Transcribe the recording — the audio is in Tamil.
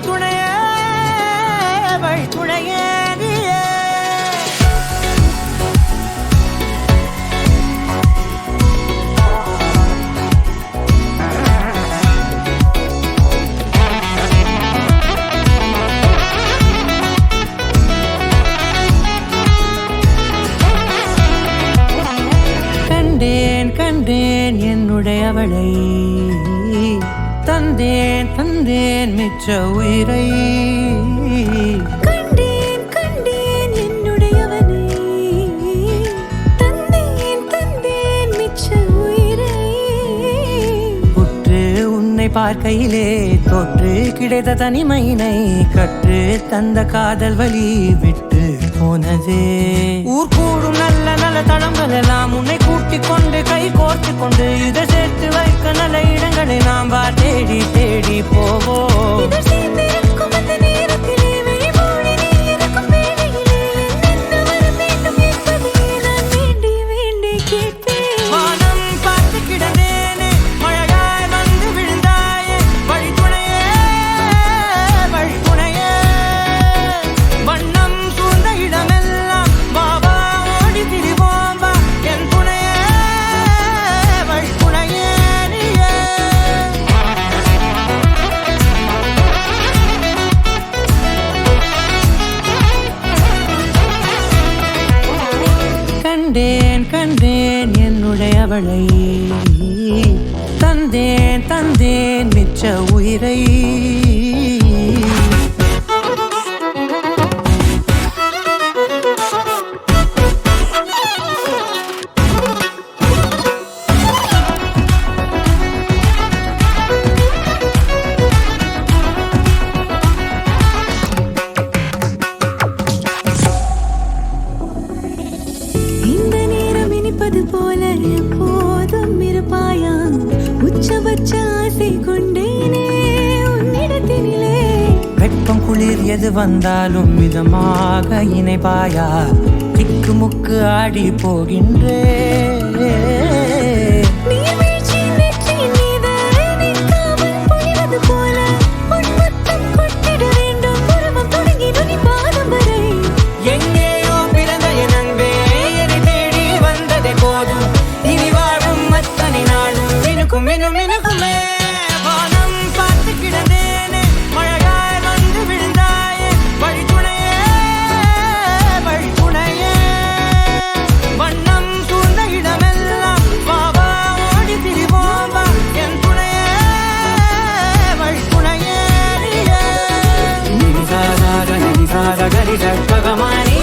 துணையே வழி துணையே கண்டேன் என்னுடையவளை தந்தேன் தந்தேன் மிச்ச உயிரை கண்டேன் என்னுடையவனை தந்தேன் தந்தேன் மிச்ச உயிரை உற்று உன்னை பார்க்கையிலே தொற்று கிடைத்த தனிமையினை கற்று தந்த காதல் வழி விட்டு போனதே ஊர் கூடும் நல்ல நல்ல தளங்கள் எல்லாம் உன்னை கூட்டிக் கொண்டு கை கோர்த்து கொண்டு இதை சேர்த்து வைக்க நல்ல இடங்களை நாம் தேடி தேடி போவோம் கண்டேன் என்னுடையவளை தந்தேன் தந்தேன் மிச்ச உயிரை போல எப்போதும் இருப்பாயா உச்சபட்ச ஆசை கொண்டேனே உன்னிடத்தினிலே வெப்பம் குளிர் எது வந்தாலும் மிதமாக இணைப்பாயா திக்கு முக்கு ஆடி போகின்றே Gari